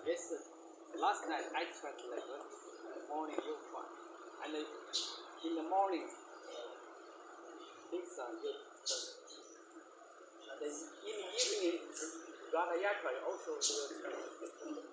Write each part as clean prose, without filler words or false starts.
Yes, last night I translated. Morning you try, and in the morning this you. And then in the evening, Radayatra also will translate.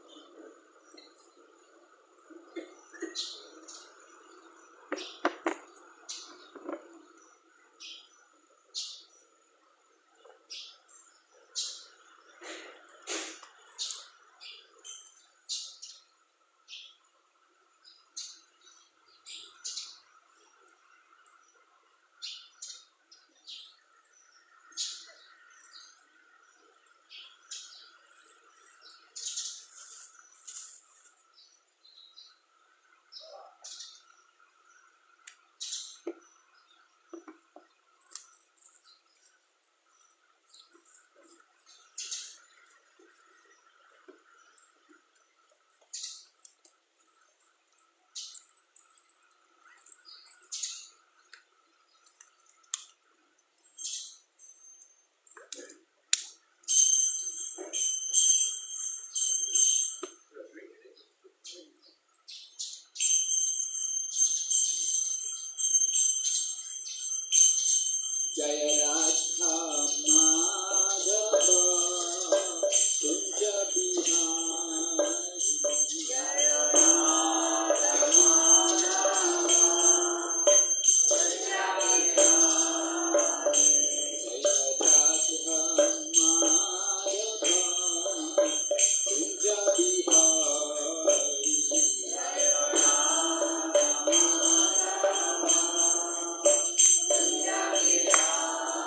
Jaya Radha Madhava Kunja Bihari Jaya Radha Madhava Kunja Bihari Jaya Radha Madhava Kunja Bihari Jaya Radha Madhava Kunja Bihari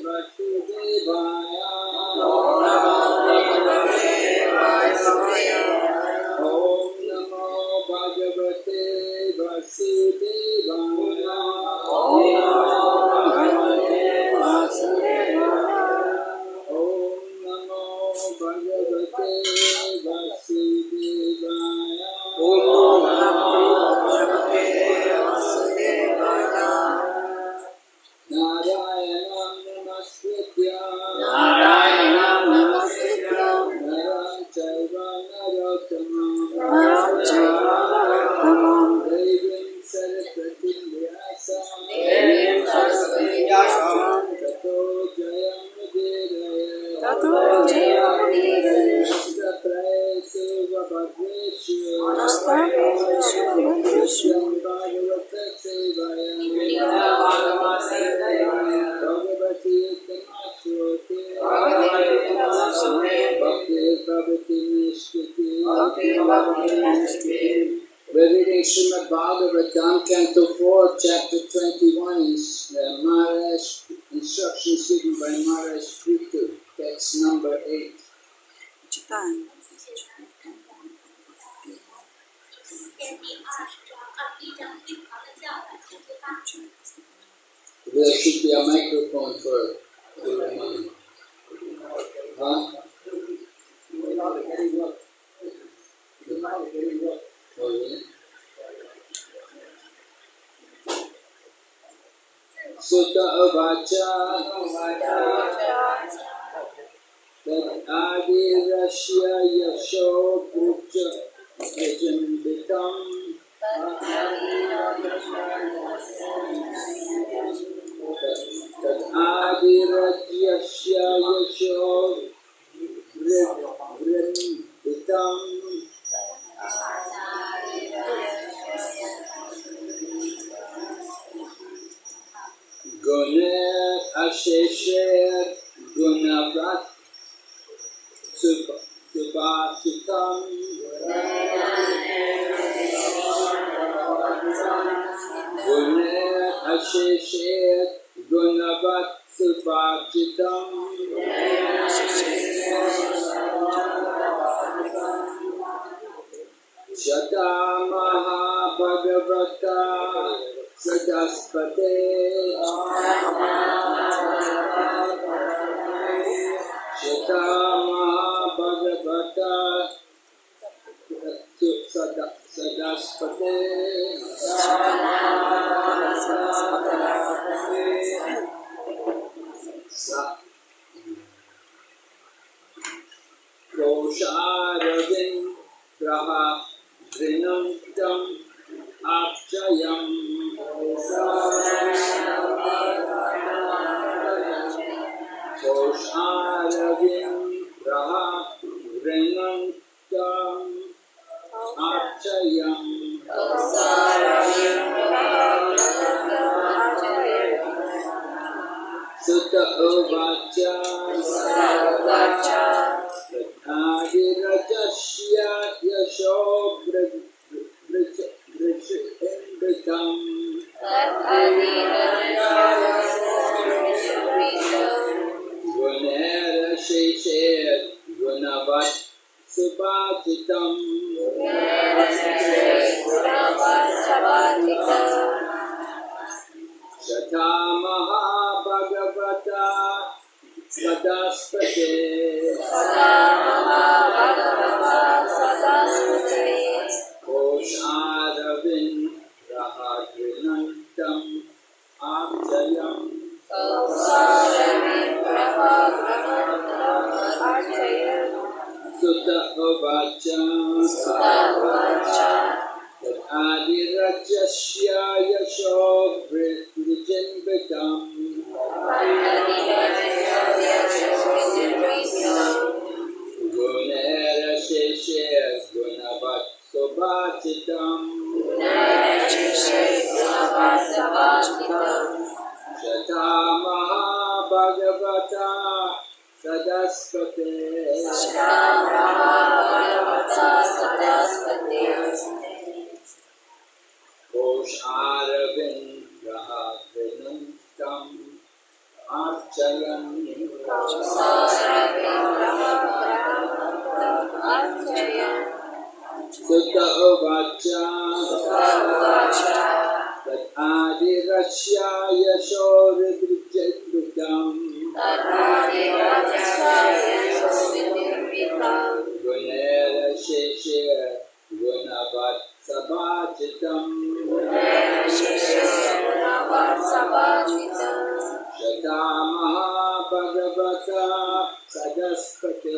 Vasudevaya. Om Namo Bhagavate Vasudevaya. Om Namo Bhagavate Vasudevaya. Narayanam Namaskritya Naram Chaiva Narottamam Devim Saraswatim Vyasam Tato Jayam Udiraye Nastaprayesu Vabhadreshu Nityam Bhagavata Sevayam Bhagavati Uttamashrote Bhakti Bhavati Nishkiti. We're reading Srimad Bhagavatam, Canto 4, Chapter 21, Maharaj, instructions given by Maharaj Prithu, text number 8. There should be a microphone for everyone. Huh? Oh, yeah. Sutta Avacha Tad Adi Rashya Yasho Brucha Ajambitam Tad Adi Rajyasya Yasho Vrinditam Gune Asheshet Gunavat Subhasitam Gune Asheshet Gunavat Subhasitam Shata Maha Bhagavata Sadaspate Shata Maha Bhagavata Sadaspate Kosharavin Graha Drinantam Akshayam Kosharavin Graha Drinantam Akshayam Sutta Uvacha Adirajashya Yasho Brishindritam Gunera Sheshet Gunavat Subhatitam Shata Maha Bhagavata Sadaspate Kosharavin Rahadrinantam Abjayam Sutta Uvacha Tad Adirajashya Yasho Vrijinvitam Gunera Sheshet Gunavat Subhatitam Shata Maha Bhagavata Sadaspate Kosharavin Rahadrinantam Archayan Sutta Uvacha Tat Adirashya Yashoridrijedvidam Gunera Sheshya Gunavat Sabhachitam Shata Mahabhagavata Sadaspate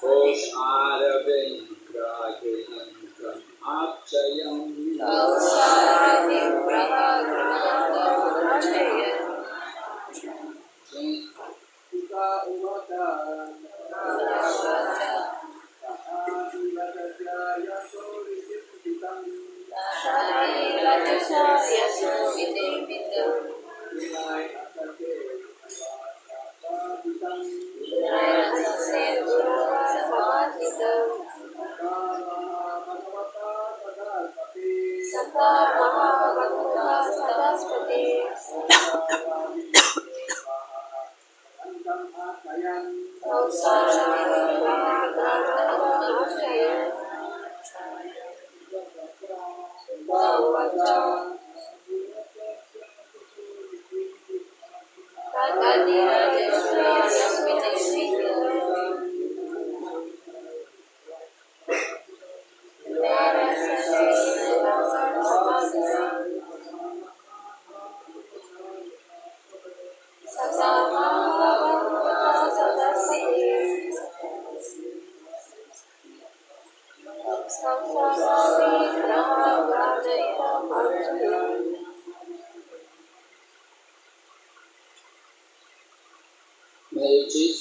Hosh Aravind Grahinantam Apchayam Sutta Uvata Marriages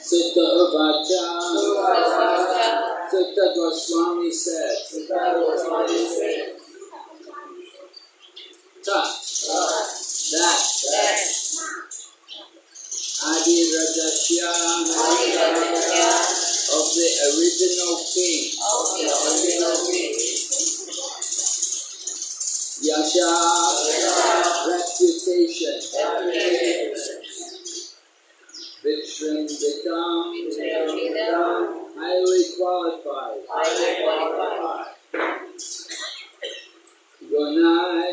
Sutta Uvacha Sutta Goswami said that Adi Rajasya of the original king Yasha reputation Vishrinditam highly qualified Gunai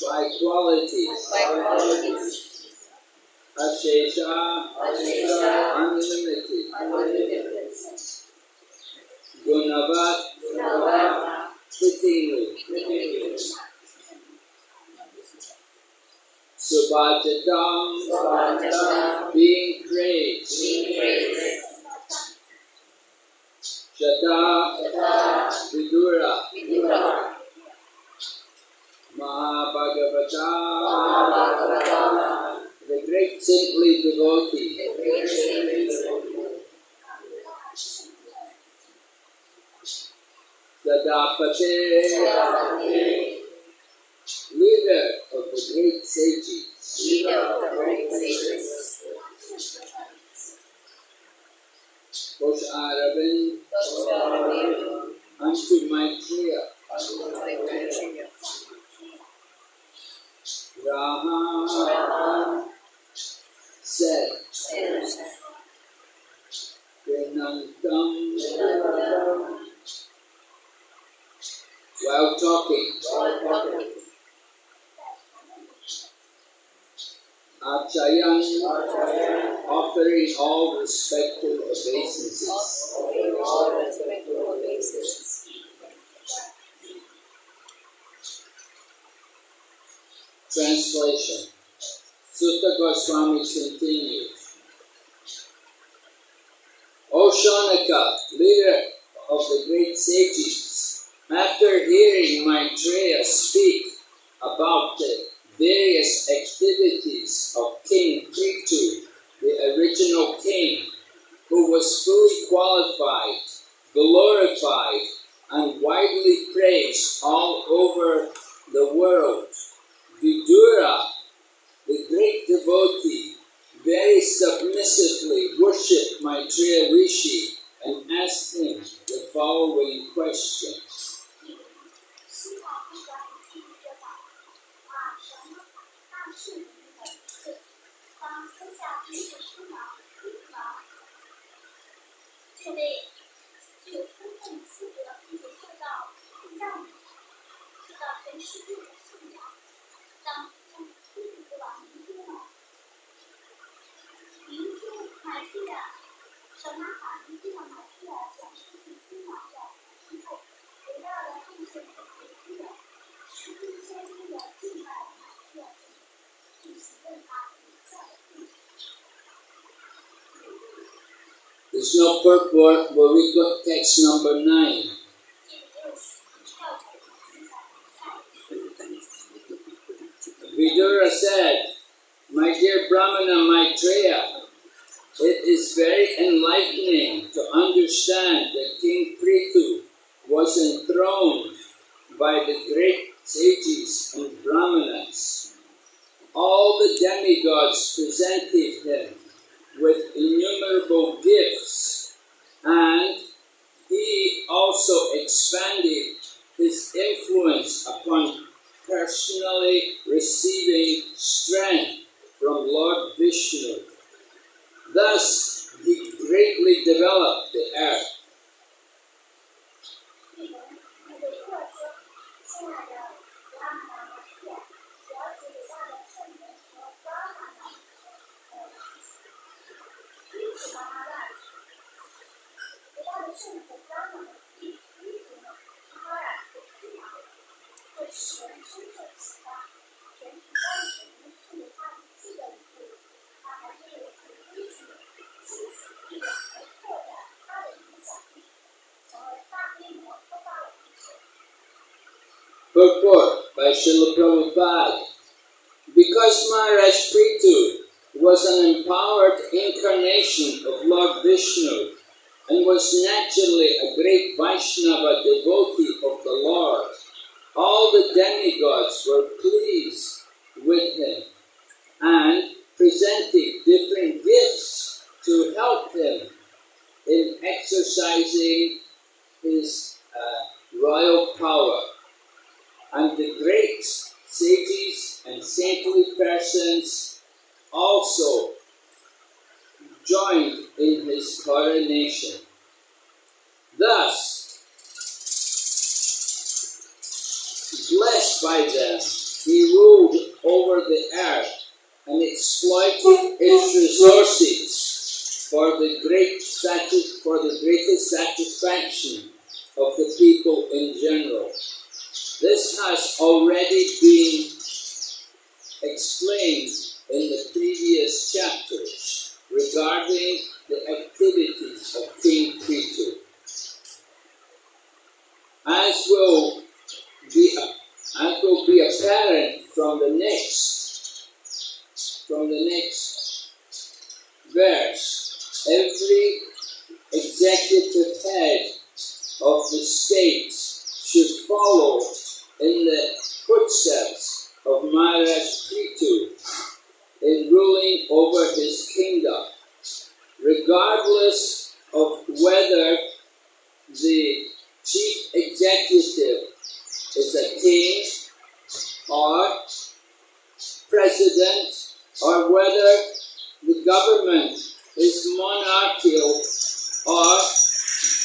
by qualities Ashesha unlimited Gunavat, fittingly. Subhajadam, being praised. Shada, Vidura, Mahabhagavata, the great saintly devotee. Sadapate, leader of the great sages. Kosh Aravind, unto Maitreya. Raha said, Pranantam, while talking, Achayan, offering all respectful obeisances. Translation. Sutta Goswami continues. O Shaunaka, leader of the great sages, after hearing Maitreya speak about the various activities of King Prithu, the original king, who was fully qualified, glorified, and widely praised all over the world, Vidura, the great devotee, very submissively worshipped Maitreya Rishi and asked him the following question. There's no purport, but we got text number 9. Vidura said, My dear Brahmana Maitreya, it is very enlightening to understand that King Prithu was enthroned by the great sages and brahmanas. All the demigods presented him with innumerable gifts, and he also expanded his influence upon personally receiving strength from Lord Vishnu. Thus, he greatly developed the earth. Purport by Srila Prabhupada. Because Maharaj Prithu was an empowered incarnation of Lord Vishnu and was naturally a great Vaishnava devotee of the Lord, all the demigods were pleased with him and presented different gifts to help him in exercising his royal power. And the great sages and saintly persons also joined in his coronation. Thus, blessed by them, he ruled over the earth and exploited its resources for the greatest satisfaction of the people in general. This has already been explained in the previous chapters regarding the activities of King Prithu. As will be apparent from the next verse, every executive head of the state should follow in the footsteps of Maharaj Prithu in ruling over his kingdom, regardless of whether the chief executive is a king or president, or whether the government is monarchical or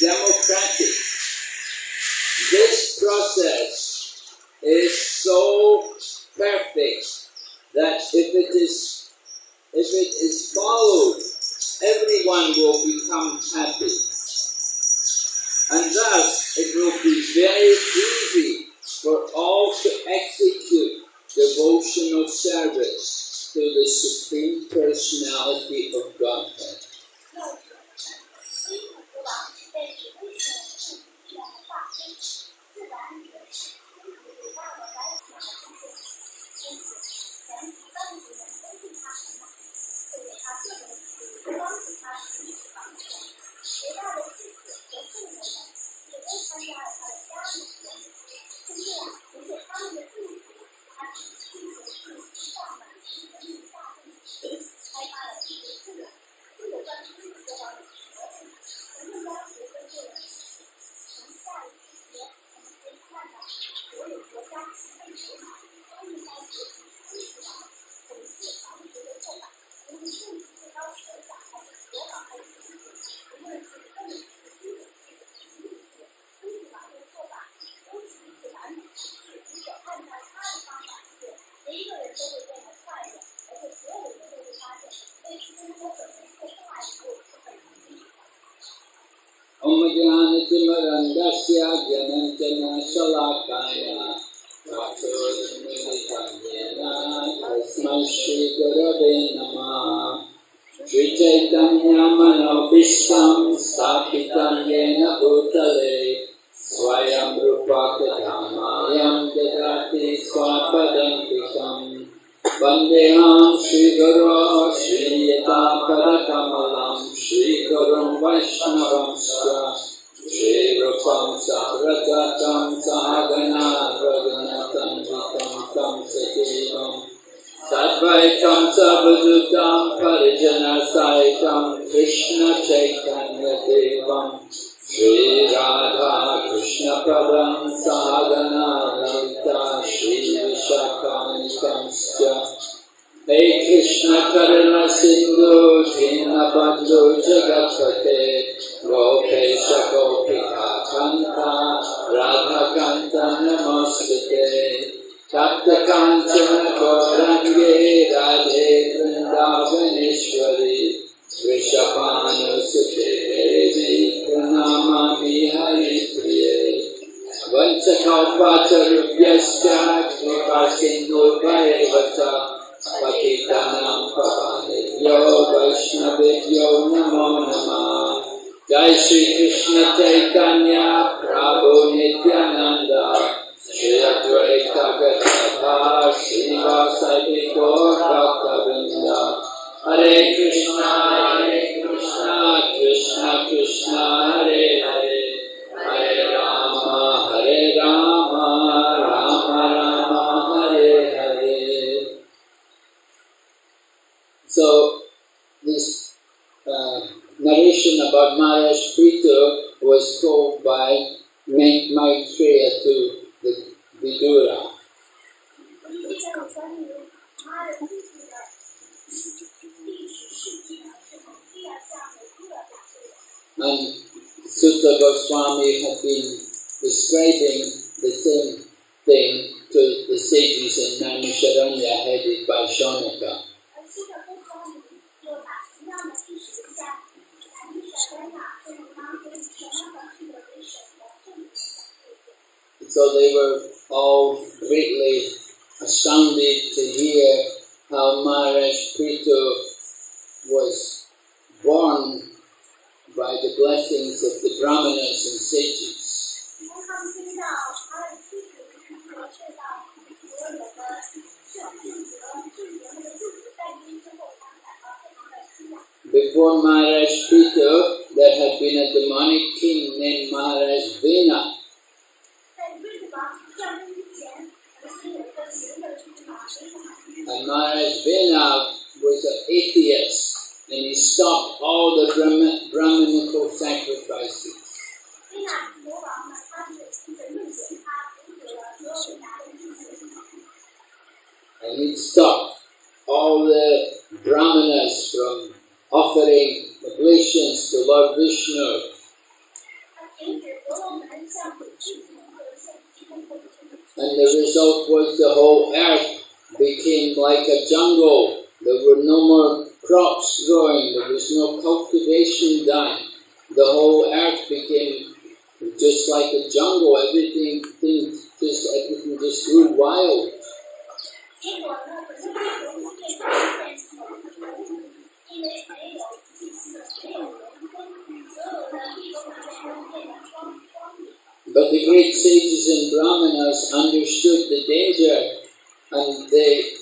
democratic. This process is so perfect that if it is followed, everyone will become happy. And thus, it will be very easy for all to execute devotional service to the Supreme Personality of Godhead. Omajnanatimarandasya Gyanantana Shalakaya Vachodamilitamyena Tasmai Shri Gurave Namah Shri Chaitanya Manobhishtam Sthapitam Yena Bhutale Swayam Rupa Kadhamayam Dadati Swapadantikam Vandeham Shri Guru Shri Yata Parakamalam Shri Gurum Vaishnavamsya Shri Rupam Sahradatam Sahagana Raghunatam Vitam Tam Sajivam Sadvaitam Sabhadutam Parijana Saitam Krishna Chaitanya Devam Shri Radha Krishna Padam Sahagana Lalita Shri Vishakanikamsya Hey Krishna Karuna Sindhu Dinabandhu Jagatpate Gopesha Gopika Kanta Radha Kanta Namostate Tapta Kanchana Gaurange Radhe Vrindavaneshwari Vrishabhanu Sute Devi Pranamami Hari Priye Vanchakalpatarubhyascha Kripa Sindhu Bhayavata Patitanam Pavanebhyo Vaishnavebhyo Namo Namah Jai Shri Krishna Chaitanya Prabhu Nityananda Shri Advaita Gadadhar Srinivasadi Gaur Bhaktavrinda Hare Krishna Krishna Krishna Hare Hare Hare Rama Rama Rama Hare Hare. So this narration about Maharaj Prithu was told by Maitreya to the Vidura. And Sutta Goswami had been describing the same thing to the sages in Naimisharanya headed by Shaunaka. So they were all greatly astounded to hear how Maharaj Prithu was born by the blessings of the Brahmanas and sages. Before Maharaj Prithu, there had been a demonic king named Maharaj Vena. And Maharaj Vena was an atheist, and he stopped all the Brahminical sacrifices. And he stopped all the Brahmanas from offering oblations to Lord Vishnu. And the result was the whole earth became like a jungle. There were no more crops growing, there was no cultivation done. The whole earth became just like a jungle. Everything just grew wild. But the great sages and Brahmanas understood the danger, and they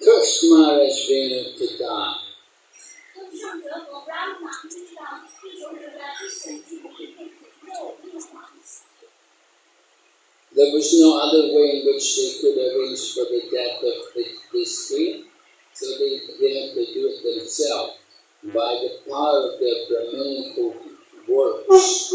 cursed Maharaj Venu to die. There was no other way in which they could arrange for the death of this king, so they had to do it themselves by the power of their Brahminical works.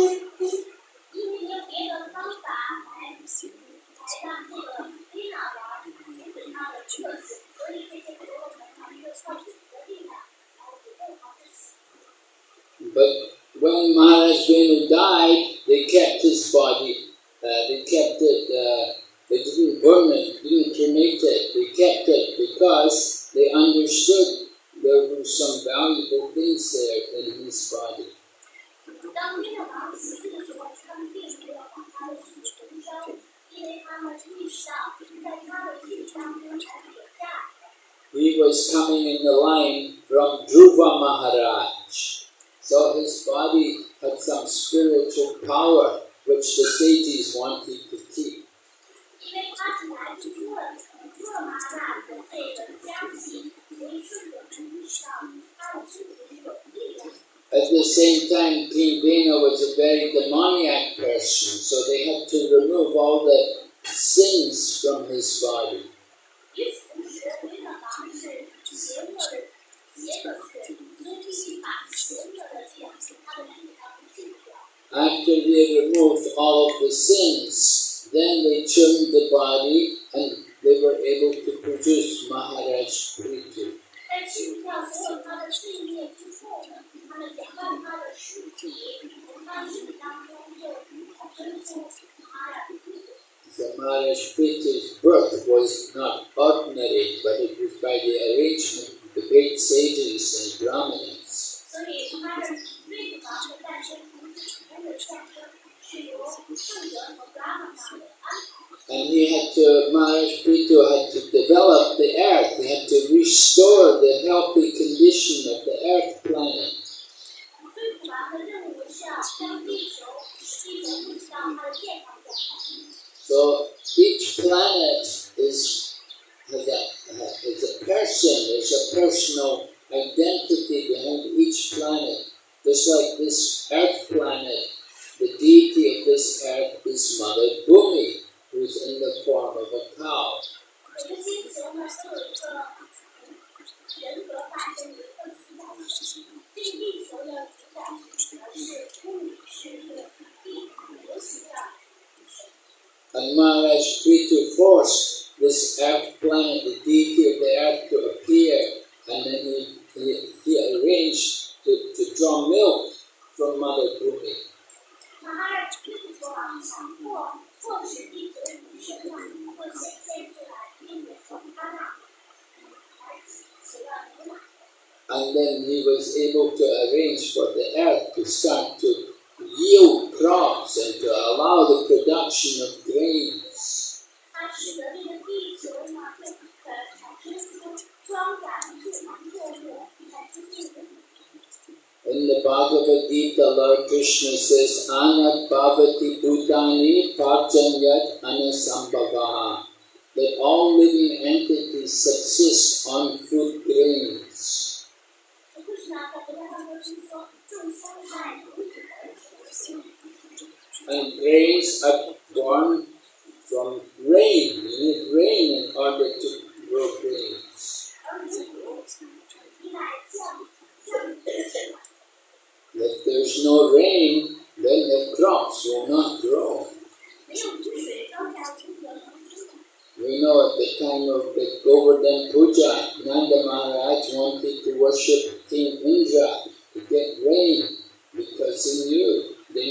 But when Maharaj Venu died, they kept his body. They kept it. They didn't burn it, didn't cremate it. They kept it because they understood there were some valuable things there in his body. He was coming in the line from Dhruva Maharaj. So his body had some spiritual power which the sages wanted to keep. At the same time, King Vena was a very demoniac person, so they had to remove all the sins from his body. After they removed all of the sins, then they trimmed the body and they were able to produce Maharaj Prithu. So Maharaj Prithu's birth was not ordinary, but it was by the arrangement of the great sages and Brahmanas. And Maharaj Prithu had to develop the earth. He had to restore the healthy condition of the earth planet. So each planet is a person. There's a personal identity behind each planet. Just like this earth planet, the deity of this earth is Mother Bhumi, who is in the form of a cow. And Maharaj Prithu forced this earth planet, the deity of the earth, to appear, and then he arranged to draw milk from Mother Bhumi. And then he was able to arrange for the earth to start to yield crops and to allow the production of grain. Krishna says, Anad bhavati bhutani parjanyat anasambhavaha, that all living entities subsist on food grains. And grains are born from rain. You need rain in order to grow grains. If there's no rain, then the crops will not grow. We know at the time of the Govardhan Puja, Nanda Maharaj wanted to worship King Indra to get rain, because he knew they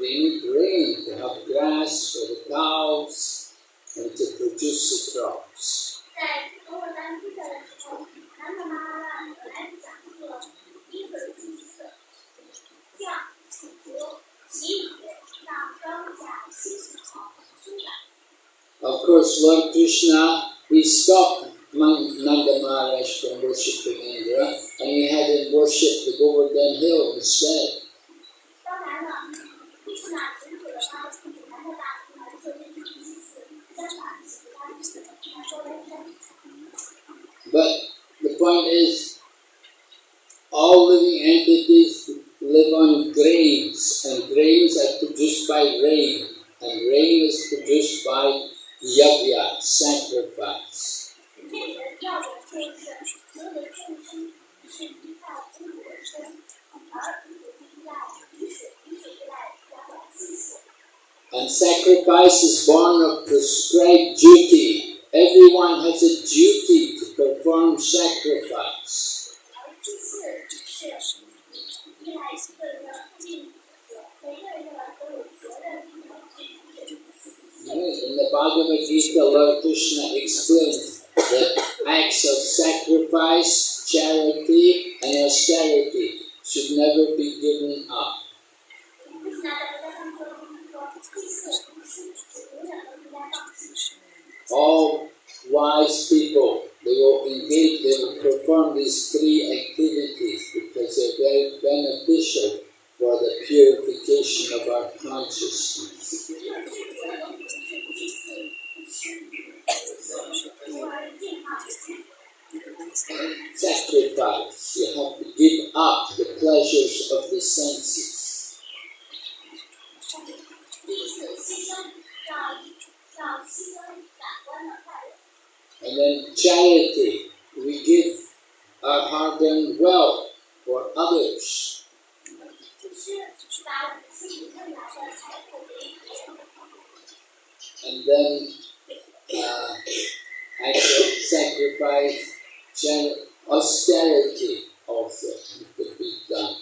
need rain to have grass for the cows and to produce the crops. Of course, Lord Krishna, he stopped Nanda Maharaj from worshipping Indra, and he had him worship the Govardhan hill instead. But the point is, all living entities live on grains, and grains are produced by rain, and rain is produced by yajna, sacrifice. And sacrifice is born of prescribed duty. Everyone has a duty to perform sacrifice. In the Bhagavad Gita, Lord Krishna explains that acts of sacrifice, charity, and austerity should never be given up. All wise people, they will perform these three activities because they're very beneficial for the purification of our consciousness. Sacrifice, you have to give up the pleasures of the senses. And then charity, we give our hard-earned wealth for others. And then acts of sacrifice, austerity also could be done.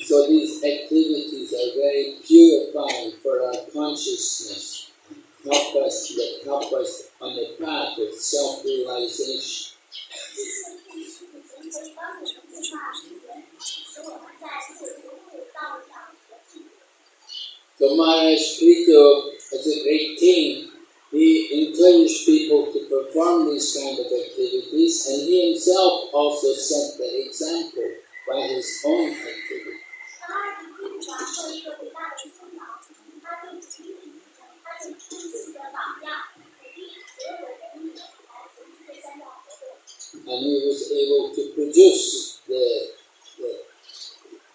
So these activities are very purifying for our consciousness, help us on the path of self-realization. So Maharaj Krito, as a great king, he encouraged people to perform these kind of activities, and he himself also set the example by his own activity. And he was able to produce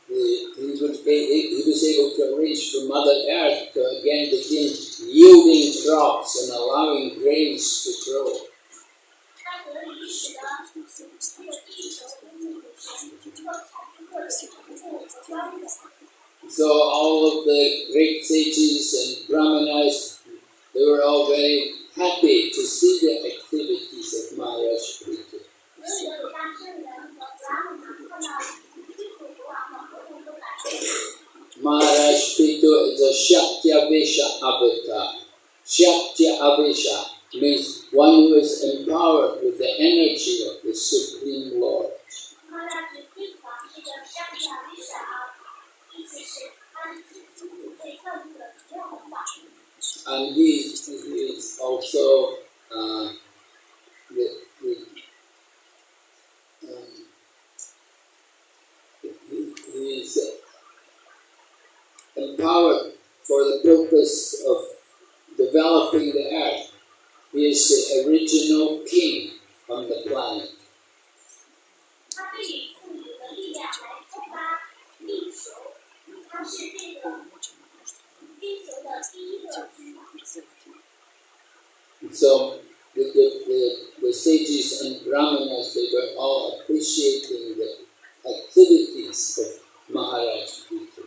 he was able to arrange for Mother Earth to again begin yielding crops and allowing grains to grow. So all of the great sages and brahmanas, they were all very happy to see the activities of Maharaj Krito. Maharaj Krito is a Shaktya-vesha avatar. Shaktya-vesha means one who is empowered with the energy of the Supreme Lord. And he is also is empowered for the purpose of developing the earth. He is the original king on the planet. So the sages and brahmanas, they were all appreciating the activities of Maharaj Prithu.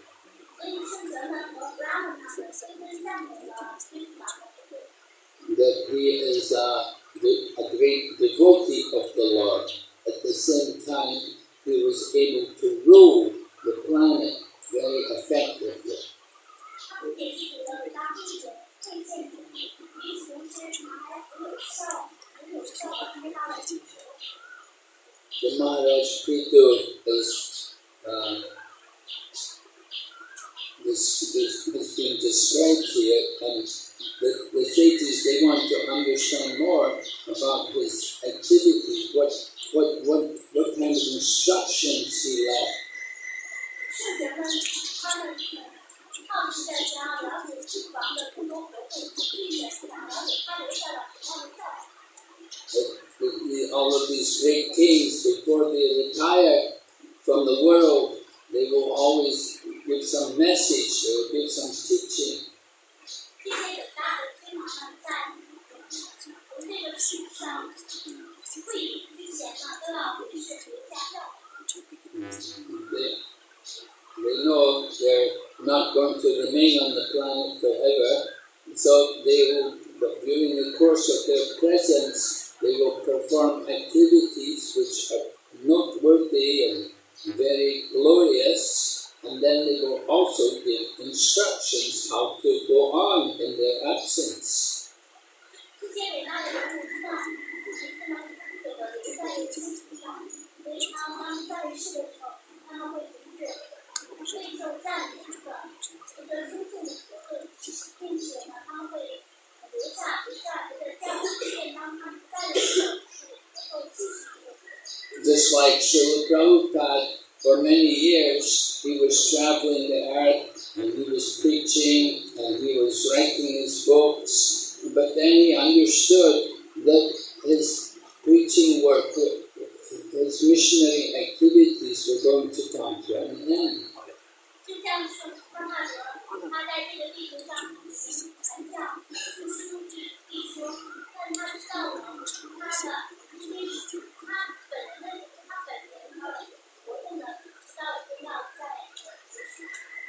That he is a great devotee of the Lord. At the same time, he was able to rule the planet very effectively. The Maharaj Prithu is this has been described here, and the sages, they want to understand more about his activities, what kind of instructions he left. All of these great kings, before they retire from the world, they will always give some message, they will give some teaching. They know they're not going to remain on the planet forever, so they will, during the course of their presence, they will perform activities which are noteworthy and very glorious, and then they will also give instructions how to go on in their absence. Just like Srila Prabhupada, for many years he was traveling the earth and he was preaching and he was writing his books, but then he understood that his preaching work, his missionary activities were going to come to an end.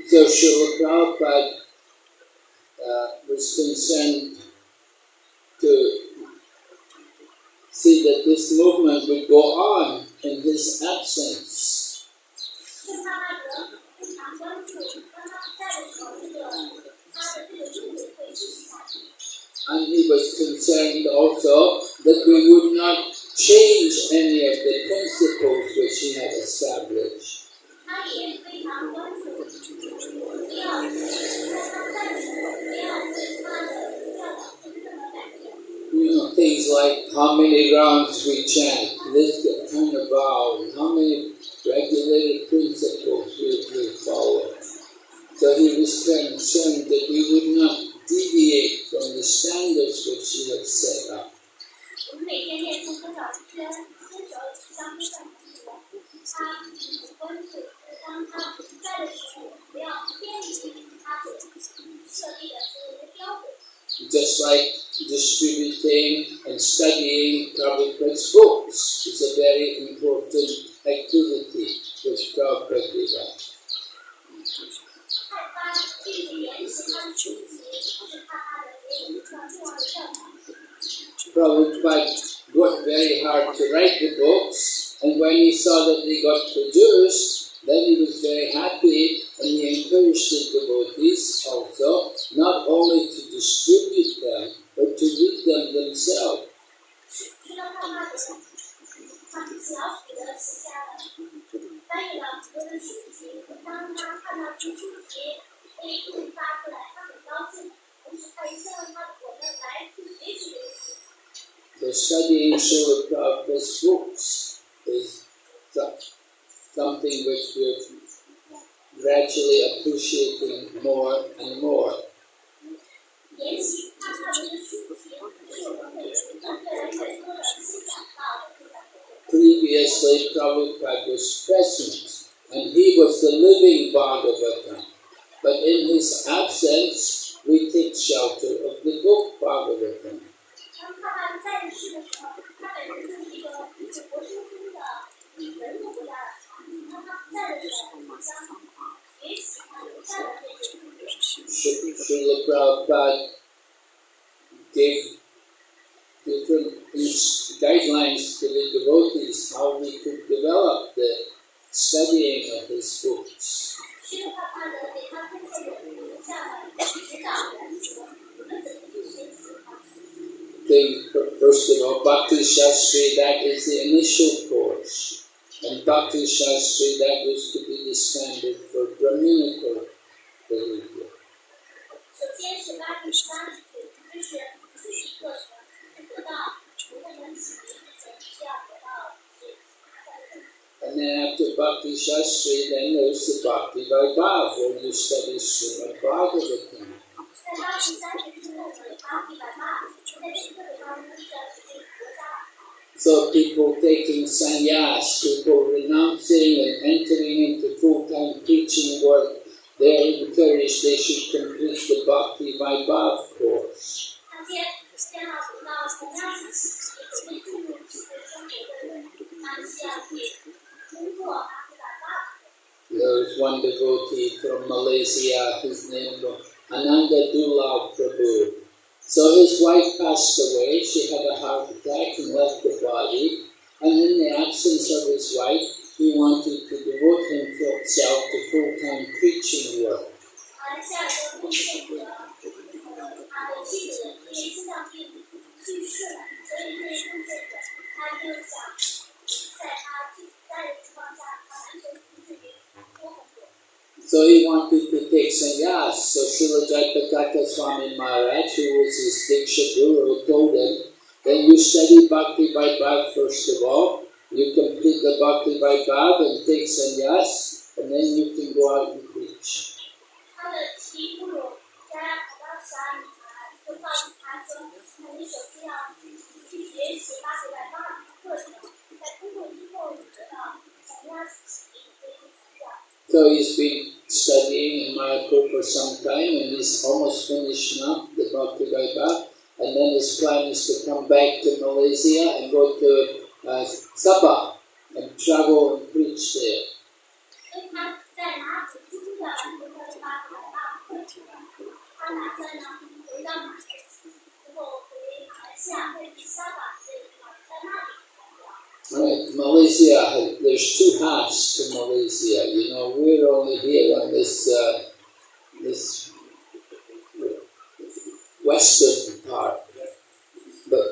So Srila Prabhupada was concerned to see that this movement would go on in his absence. And he was concerned also that we would not change any of the principles which he had established. Things like how many rounds we chant, this kind of vow, and how many regulated principles we follow. So he was concerned that we would not deviate from the standards which he had set up. Just like distributing and studying Prabhupada's books is a very important activity which Prabhupada did. Prabhupada worked very hard to write the books, and when he saw that they got produced, then he was very happy, and he encouraged the devotees also not only to distribute them, but to read them themselves. So studying Srila Prabhupada's books is something which we're gradually appreciating more and more. Previously, Prabhupada was present, and he was the living Bhagavatam. But in his absence, we take shelter of the book Bhagavatam. Srila Prabhupada gave different guidelines to the devotees how we could develop the studying of his books. First of all, Bhakti Shastri, that is the initial course. And Bhakti Shastri, that was to be the standard for Brahminical behavior. And then after Bhakti Shastri, then there's the Bhakti Vaibhav, where you study Srimad Bhagavatam. So people taking sannyas, people renouncing and entering into full-time preaching work, they're encouraged they should complete the Bhakti Vaibhav course. There was one devotee from Malaysia, his name was Ananda Dulal Prabhu. So his wife passed away, she had a heart attack and left the body, and in the absence of his wife, he wanted to devote himself to full-time preaching work. So he wanted to take sannyas. So Srila Jayapataka Swami Maharaj, who was his Diksha Guru, told him, then you study Bhakti Vaibhav first of all, you complete the Bhakti Vaibhav and take sannyas, and then you can go out and preach. So he's been studying in Mayapur for some time, and he's almost finished now, the Bhakti Vaibhav, and then his plan is to come back to Malaysia and go to Sabah and travel and preach there. Right, Malaysia, there's two halves to Malaysia. You know, we're only here on this western part. But,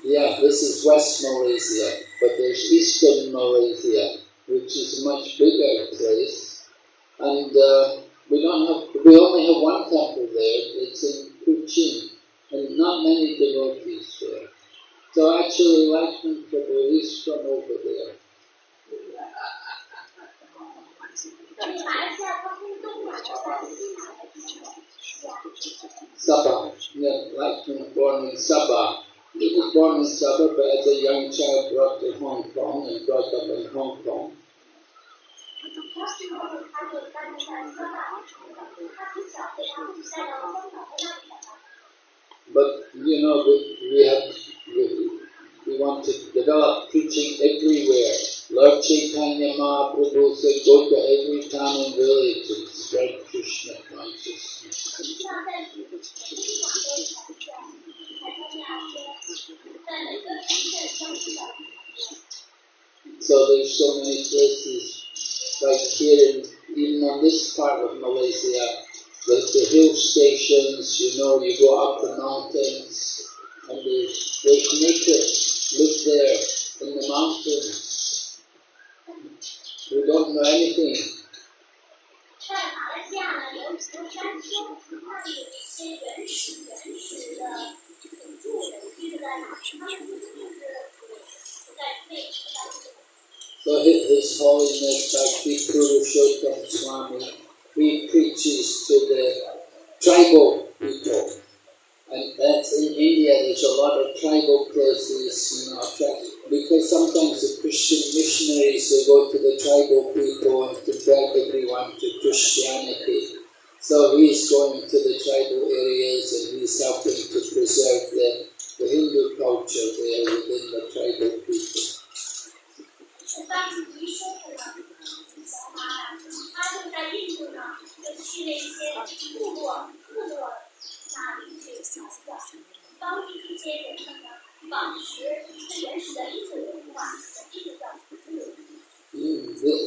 yeah, this is West Malaysia, but there's Eastern Malaysia, which is a much bigger place. And we only have one temple there. It's in Kuching, and not many devotees there. So actually, Lakshman Prabhu, he's from over there. Sabah, yeah, Lakshman born in Sabah. He was born in Sabah, but as a young child brought to Hong Kong and brought up in Hong Kong. But you know, we want to develop preaching everywhere. Lord Chaitanya Mahaprabhu said, go to every town and village and spread Krishna consciousness. So there's so many places, like here, even on this part of Malaysia, the hill stations, you know, you go up the mountains, and there's nature live there in the mountains. We don't know anything. So His Holiness Bhakti Purushottam Swami, he preaches to the tribal people. And that's in India, there's a lot of tribal places, because sometimes the Christian missionaries, they go to the tribal people and convert everyone to Christianity. So he's going to the tribal areas and he's helping to preserve the Hindu culture there within the tribal people.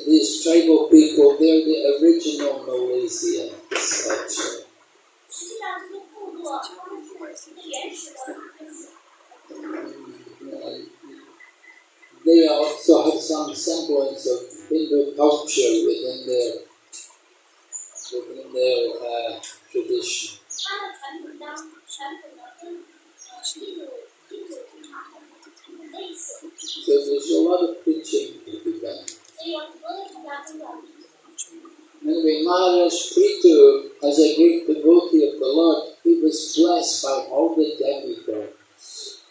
These tribal people, they're the original Malaysians, actually. They also have some semblance of Hindu culture within their tradition. So there's a lot of preaching to be done. Anyway, Maharaj Prithu, as a great devotee of the Lord, he was blessed by all the demigods.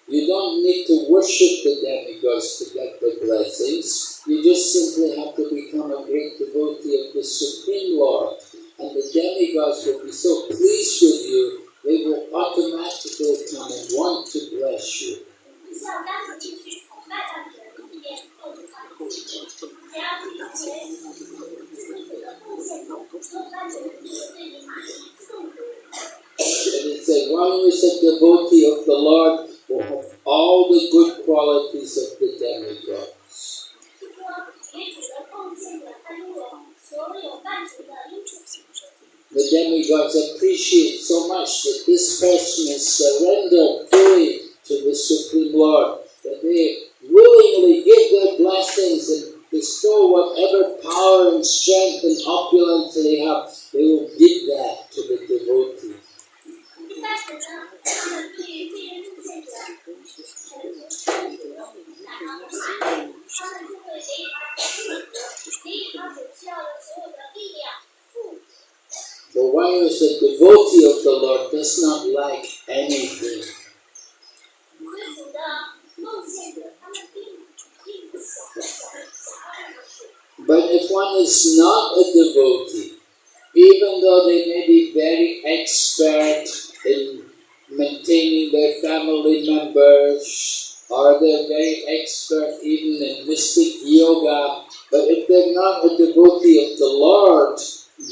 You don't need to worship the demigods to get the blessings. You just simply have to become a great devotee of the Supreme Lord. And the demigods will be so pleased with you, they will automatically come and want to bless you. And it said, one who is a devotee of the Lord will have all the good qualities of the demigods. The demigods appreciate so much that this person is surrendered fully to the Supreme Lord, that they willingly give their blessings and bestow whatever power and strength and opulence they have. They will give that to the devotee. The one who is a devotee of the Lord does not lack anything. But if one is not a devotee, even though they may be very expert in maintaining their family members, or they're very expert even in mystic yoga, but if they're not a devotee of the Lord,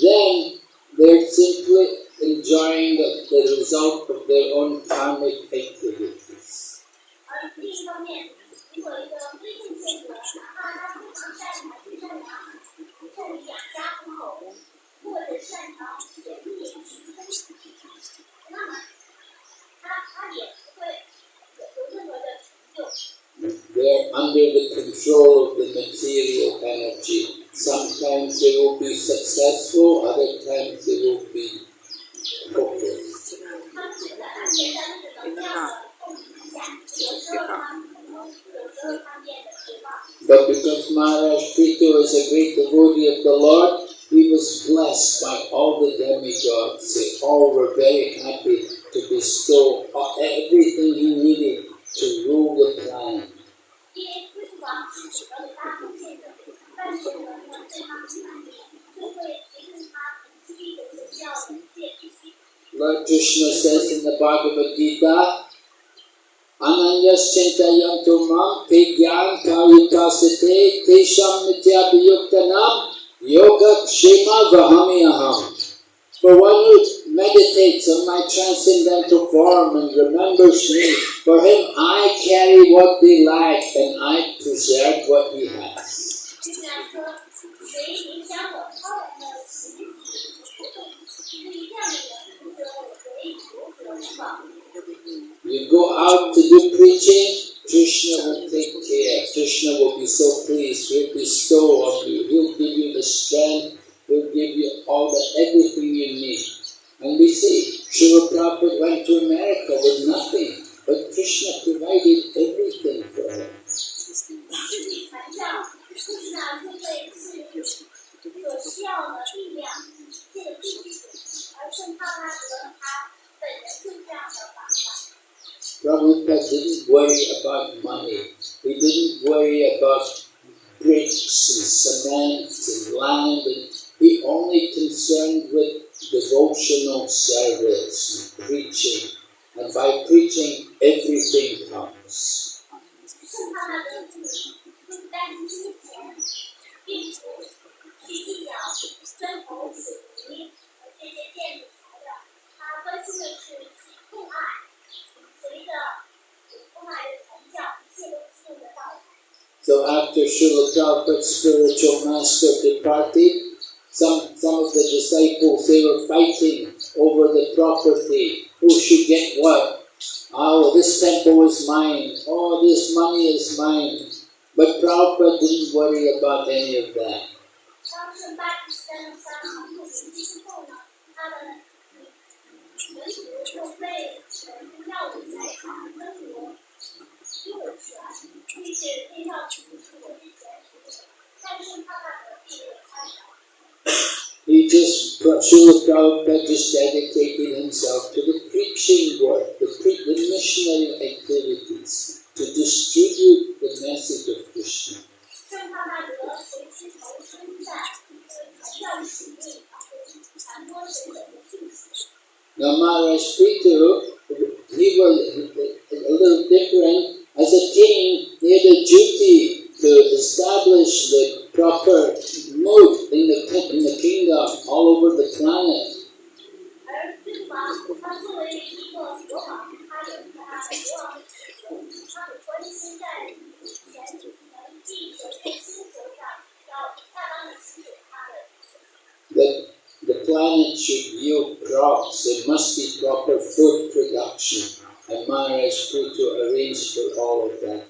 then they're simply enjoying the result of their own karmic activities. They're under the control of the material energy. Sometimes they will be successful, other times they will be hopeless. But because Maharaj Prithu is a great devotee of the Lord, he was blessed by all the demigods. They all were very happy to bestow everything he needed to rule the planet. Lord Krishna says in the Bhagavad Gita, Ananyas Chintayantu Mam Te Gyan Kayutasate Tesham Nityabhiyuktanam Yoga Kshema Vahami Aham. For one who meditates on my transcendental form and remembers me, for him I carry what they lack and I preserve what he has. You go out to do preaching, Krishna will take care. Krishna will be so pleased. He'll bestow on you. He'll give you the strength. He'll give you everything you need. And we see, Srila Prabhupada went to America with nothing. But Krishna provided everything for him. Prabhupada didn't worry about money. He didn't worry about bricks and cement and land. And he only concerned with devotional service and preaching. And by preaching, everything comes. So after Srila Prabhupada's spiritual master departed, some of the disciples, they were fighting over the property. Who should get what? Oh, this temple is mine. Oh, this money is mine. But Prabhupada didn't worry about any of that. Srila Prabhupada just dedicated himself to the preaching work, the missionary activities, to distribute the message of Krishna. Now Maharaj Prithu, he was a little different. As a king, he had a duty to establish the proper mood in the kingdom all over the planet. The planet should yield crops. There must be proper food production, and Maharaj Prithu arranged for all of that.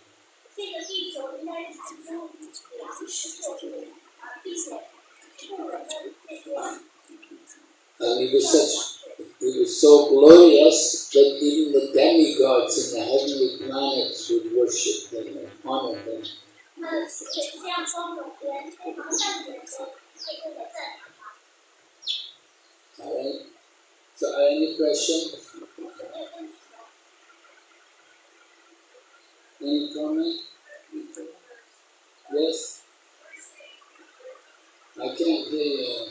And he was so glorious that even the demigods in the heavenly planets would worship him and honor him. Alright. So any questions? Any comment? Yes? I can't hear you.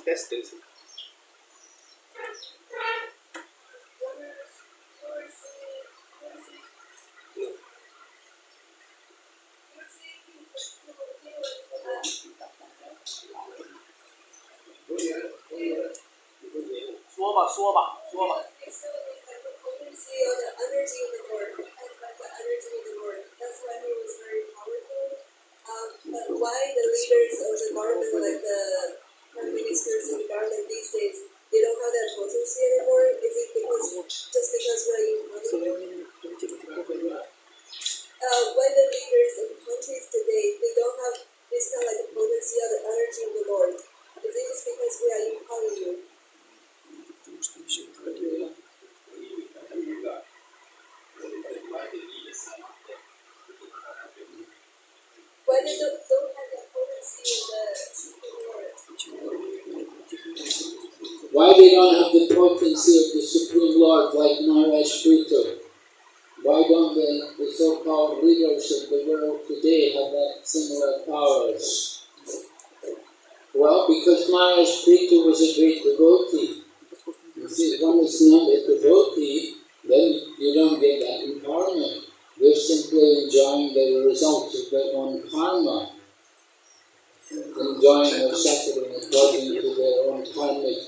Distance.说吧。But why the leaders of the government, like the prime ministers of the government these days, they don't have that potency anymore? Is it because just because we're in when the leaders of countries today, they don't have this kind of like the potency or the energy of the Lord? Is it just because we are in Hollywood? Why they don't have the potency of the Supreme Lord? Why they don't have the potency of the Supreme Lord like Maharaj Prithu? Why don't the so-called leaders of the world today have that similar powers? Well, because Maharaj Prithu was a great devotee. You see, if one is not a devotee, then you don't get that empowerment. They're simply enjoying the results of their own karma, enjoying or suffering according to their own karmic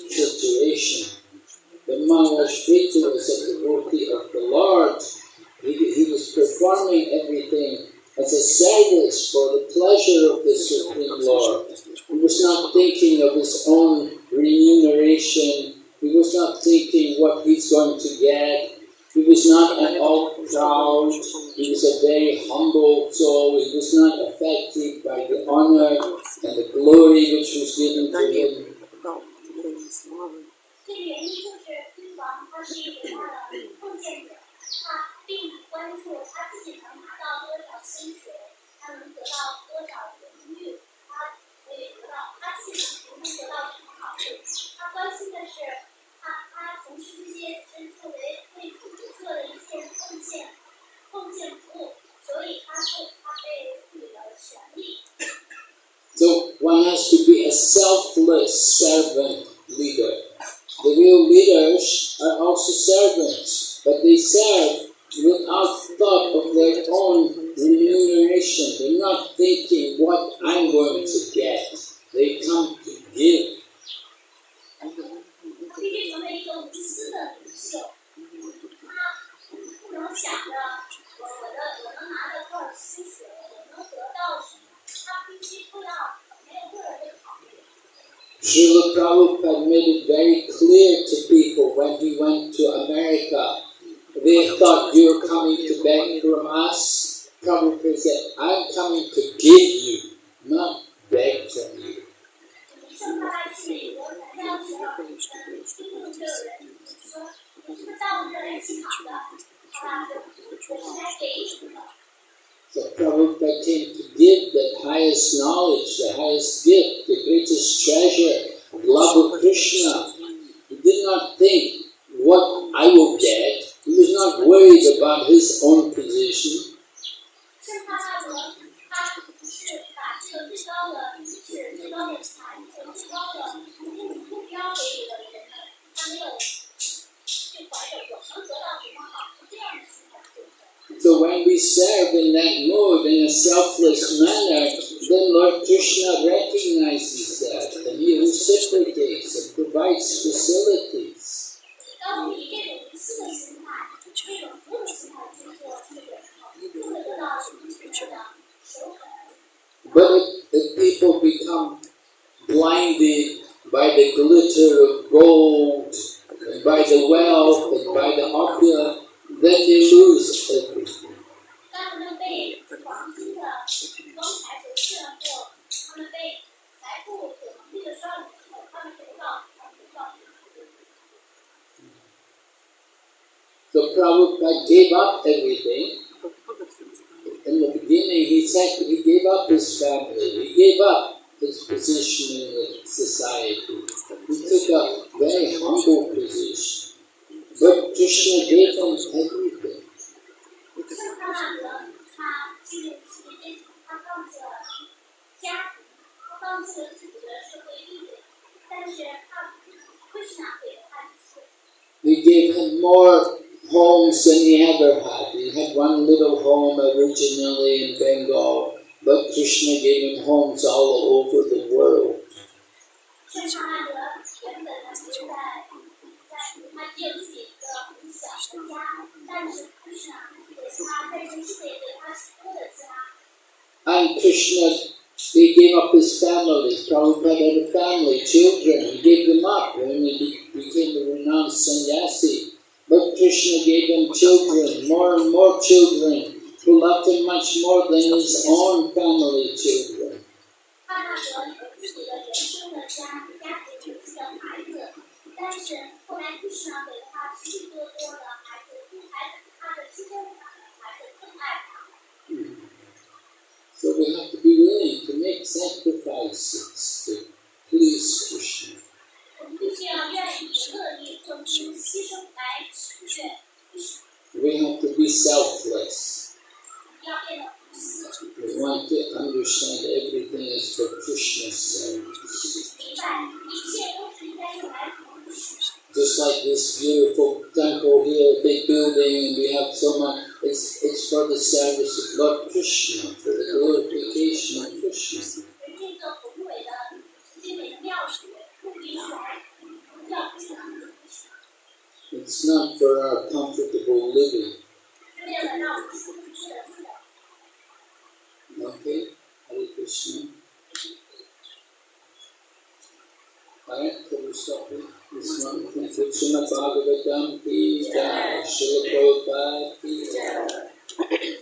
situation. But Maharaj Prithu is a devotee of the Lord. He was performing everything as a service for the pleasure of the Supreme Lord. He was not thinking of his own remuneration. He was not thinking what he's going to get. He was not at all proud. He was a very humble soul. He was not affected by the honor and the glory which was given to him. So one has to be a selfless servant leader. The real leaders are also servants, but they serve without thought of their own remuneration. They're not thinking what I'm going to get. They come to give. Srila Prabhupada made it very clear to people when he went to America. They thought you were coming to beg from us. Prabhupada said, I'm coming to give you, not beg from you. So Prabhupada came to give the highest knowledge, the highest gift, the greatest treasure, love of Krishna. He did not think what I will get. He was not worried about his own position. So when we serve in that mode, in a selfless manner, then Lord Krishna recognizes that and he reciprocates and provides facilities. But if people become blinded by the glitter of gold, and by the wealth, and by the opulence, then they lose everything. So Prabhupada gave up everything. In the beginning, he said he gave up his family, he gave up his position in the society. He took a very humble position. But Krishna gave him everything. He gave him more homes than he ever had. He had one little home originally in Bengal, but Krishna gave him homes all over the world. And Krishna, he gave up his family. Prabhupada had a family, children. He gave them up when he became a renowned sannyasi. But Krishna gave him children, more and more children, who loved him much more than his own family children. So we have to be willing to make sacrifices to please Krishna. We have to be selfless. We want to understand everything is for Krishna's service. Just like this beautiful temple here, big building, and we have so much, it's for the service of Lord Krishna, for the glorification of Krishna. It's not for our comfortable living. Okay, Hare Krishna. Alright, so we stop with this one. Thank you. Srimad Bhagavatam ki jai, Srila Prabhupada ki jai.